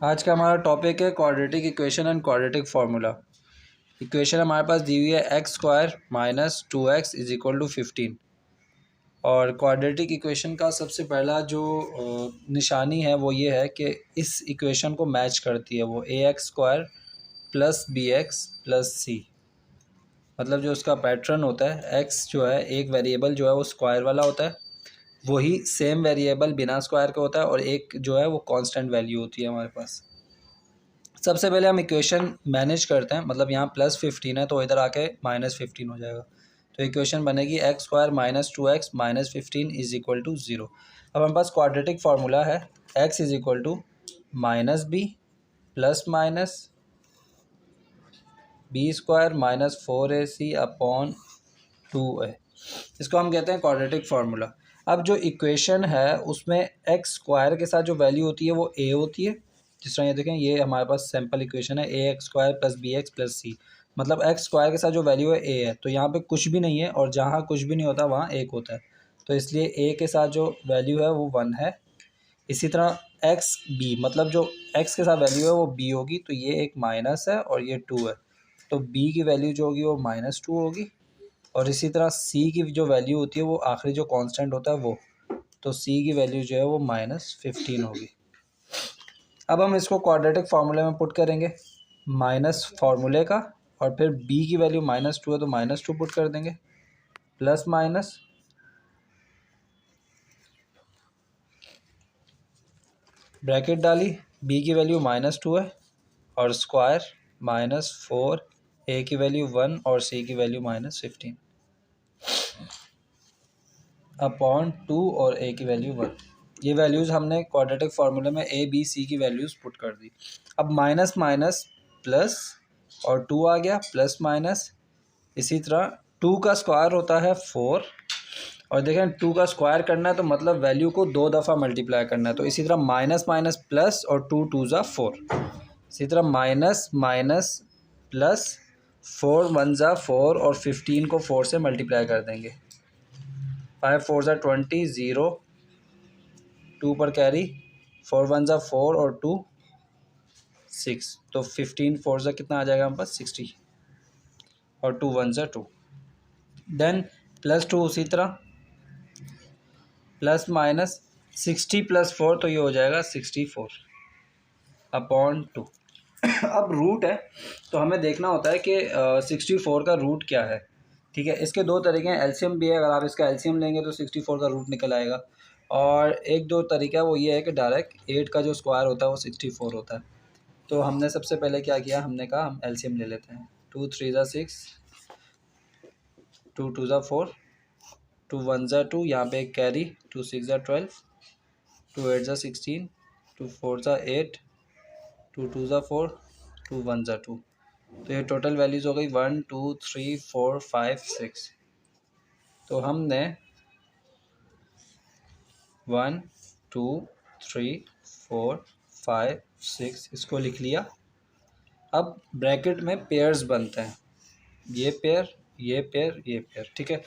आज का हमारा टॉपिक है quadratic equation and quadratic formula. Equation हमारे पास दी हुई है x square minus 2x is equal to 15। और क्वाड्रेटिक इक्वेशन का सबसे पहला जो निशानी है वो ये है कि इस इक्वेशन को मैच करती है वो A X square plus B X plus C. मतलब जो उसका पैटर्न होता है, एक्स जो है एक वेरिएबल जो है वो स्क्वायर वाला होता है, वही सेम वेरिएबल बिना स्क्वायर का होता है, और एक जो है वो कांस्टेंट वैल्यू होती है हमारे पास। सबसे पहले हम इक्वेशन मैनेज करते हैं, मतलब यहाँ +15 है तो इधर आके -15 हो जाएगा। तो इक्वेशन बनेगी x square minus 2x minus 15 is equal to 0। अब हमारे पास क्वाड्रेटिक फार्मूला है x is equal to minus b plus minus b square minus 4ac upon 2a। इसको हम कहते हैं क्वाड्रेटिक फार्मूला। अब जो इक्वेशन है उसमें एक्स स्क्वायर के साथ जो वैल्यू होती है वो a होती है। जिस तरह ये देखें, ये हमारे पास सिंपल इक्वेशन है A X square plus B X plus C. मतलब एक्स स्क्वायर के साथ जो वैल्यू है a है, तो यहाँ पे कुछ भी नहीं है, और जहाँ कुछ भी नहीं होता वहाँ 1 होता है। तो इसलिए a के साथ जो वैल्यू है वो 1 है। इसी तरह एक्स बी, मतलब जो x के साथ वैल्यू है वो b होगी, तो ये एक माइनस है और ये 2 है, तो b की वैल्यू जो होगी वो -2 होगी। और इसी तरह c की जो वैल्यू होती है वो आखिरी जो कांस्टेंट होता है वो, तो c की वैल्यू जो है वो -15 होगी। अब हम इसको क्वाड्रेटिक फार्मूले में पुट करेंगे, माइनस फार्मूले का, और फिर b की वैल्यू -2 है तो -2 पुट कर देंगे, प्लस माइनस ब्रैकेट डाली, b की वैल्यू -2 है और स्क्वायर -4, a की वैल्यू 1 और c की वैल्यू -15 अपॉन 2 और a की वैल्यू 1। ये वैल्यूज़ हमने क्वाड्रेटिक फार्मूले में a b c की वैल्यूज़ पुट कर दी। अब माइनस माइनस प्लस और 2 आ गया, प्लस माइनस। इसी तरह 2 का स्क्वायर होता है 4, और देखें 2 का स्क्वायर करना है तो मतलब वैल्यू को 2 दफ़ा मल्टीप्लाई करना है। तो इसी तरह माइनस माइनस प्लस और 2 2 ज़ा 4। इसी तरह माइनस माइनस प्लस 4 1 ज़ा 4 और 15 को 4 से मल्टीप्लाई कर देंगे। 5 4 ज़ा 20, 0 2 पर कैरी, 4 1 ज़ा 4 और 2 6, तो 15 4 ज़ा कितना आ जाएगा हमारे पास 60, और 2 1 ज़ा 2। देन +2 उसी तरह, प्लस माइनस 60 + 4, तो ये हो जाएगा 64 अपॉन 2। अब रूट है तो हमें देखना होता है कि 64 का रूट क्या है। ठीक है, इसके दो तरीके हैं, एलसीएम भी है, अगर आप इसका एलसीएम लेंगे तो 64 का रूट निकल आएगा। और एक दो तरीका वो ये है कि डायरेक्ट 8 का जो स्क्वायर होता है वो 64 होता है। तो हमने सबसे पहले क्या किया, हमने कहा हम एलसीएम ले लेते हैं। 2 3 ज़ा 6, 2 2 ज़ा 4, 2 1 ज़ा 2, यहाँ पे एक कैरी, 2 6 ज़ा 12, 2 8 ज़ा 16, 2 4 ज़ा 8, 2 2 ज़ा 4, 2 1 ज़ा 2। तो ये टोटल वैल्यूज़ हो गई 1 2 3 4 5 6। तो हमने 1 2 3 4 5 6 इसको लिख लिया। अब ब्रैकेट में पेयर्स बनते हैं, ये पेयर ये पेयर ये पेयर। ठीक है,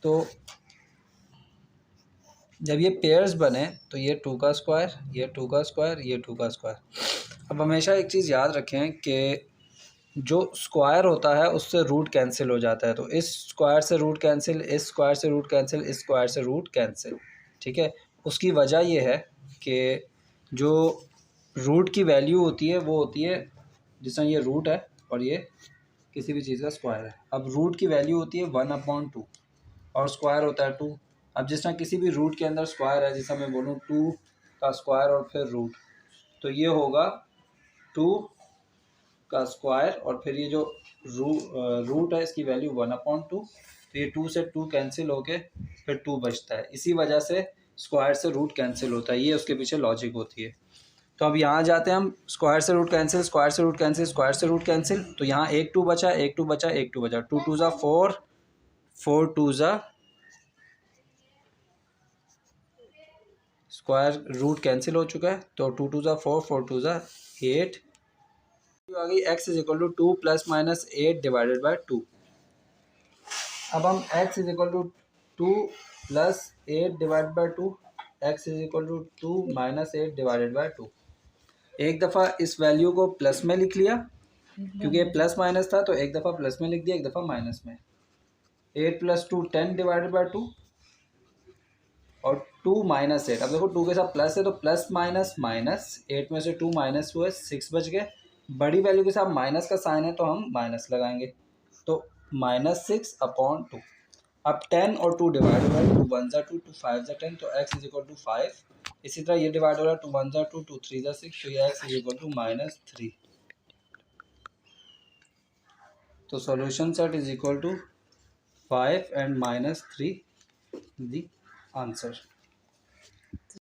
तो जब ये पेयर्स बने तो ये 2 का स्क्वायर, ये 2 का स्क्वायर, ये 2 का स्क्वायर। अब हमेशा एक चीज़ याद रखें कि जो स्क्वायर होता है उससे रूट कैंसिल हो जाता है। तो इस स्क्वायर से रूट कैंसिल, इस स्क्वायर से रूट कैंसिल, इस स्क्वायर से रूट कैंसिल। ठीक है, उसकी वजह यह है कि जो रूट की वैल्यू होती है वो होती है, जिस तरह ये रूट है और ये किसी भी चीज़ का स्क्वायर है। अब रूट की वैल्यू होती है 1/2 और स्क्वायर होता है 2। अब जिस तरह किसी भी रूट के अंदर स्क्वायर है, जैसा मैं बोलूँ 2 का स्क्वायर और फिर रूट, तो ये होगा 2 का स्क्वायर और फिर ये जो रूट है इसकी वैल्यू 1/2। तो ये 2 से 2 कैंसिल होके फिर 2 बचता है। इसी वजह से स्क्वायर से रूट कैंसिल होता है, ये उसके पीछे लॉजिक होती है। तो अब यहाँ जाते हैं हम, स्क्वायर से रूट कैंसिल, स्क्वायर से रूट कैंसिल, स्क्वायर से रूट कैंसिल। तो यहाँ एक 2 बचा, एक 2 बचा, एक 2 बचा, 2 2 ज़ा 4, 4 2 ज़ा, स्क्वायर रूट कैंसिल हो चुका है, तो 2 2 ज़ा 4, 4 2 ज़ा 8। आ गई x is equal to 2 + -8 divided by 2। अब हम x is equal to 2 + 8 divide by 2, x is equal to 2 - 8 divided by 2। एक दफ़ा इस वैल्यू को प्लस में लिख लिया, क्योंकि ये प्लस माइनस था, तो एक दफ़ा प्लस में लिख दिया, एक दफ़ा माइनस में। 8 + 2 10 डिवाइडेड बाई 2 और 2 माइनस 8। अब देखो 2 के साथ प्लस है तो प्लस माइनस माइनस, 8 में से 2 माइनस हुए 6 बच गए। बड़ी वैल्यू के साथ माइनस का साइन है तो हम माइनस लगाएंगे, तो -6/2। अब 10 और 2 डिवाइड हो रहा है, 2 1 2 2 5 10, तो x = 5। इसी तरह ये डिवाइड हो रहा है, 2 1 2 2 3 6, तो ये x = -3। तो solution set = 5 and -3 the answer।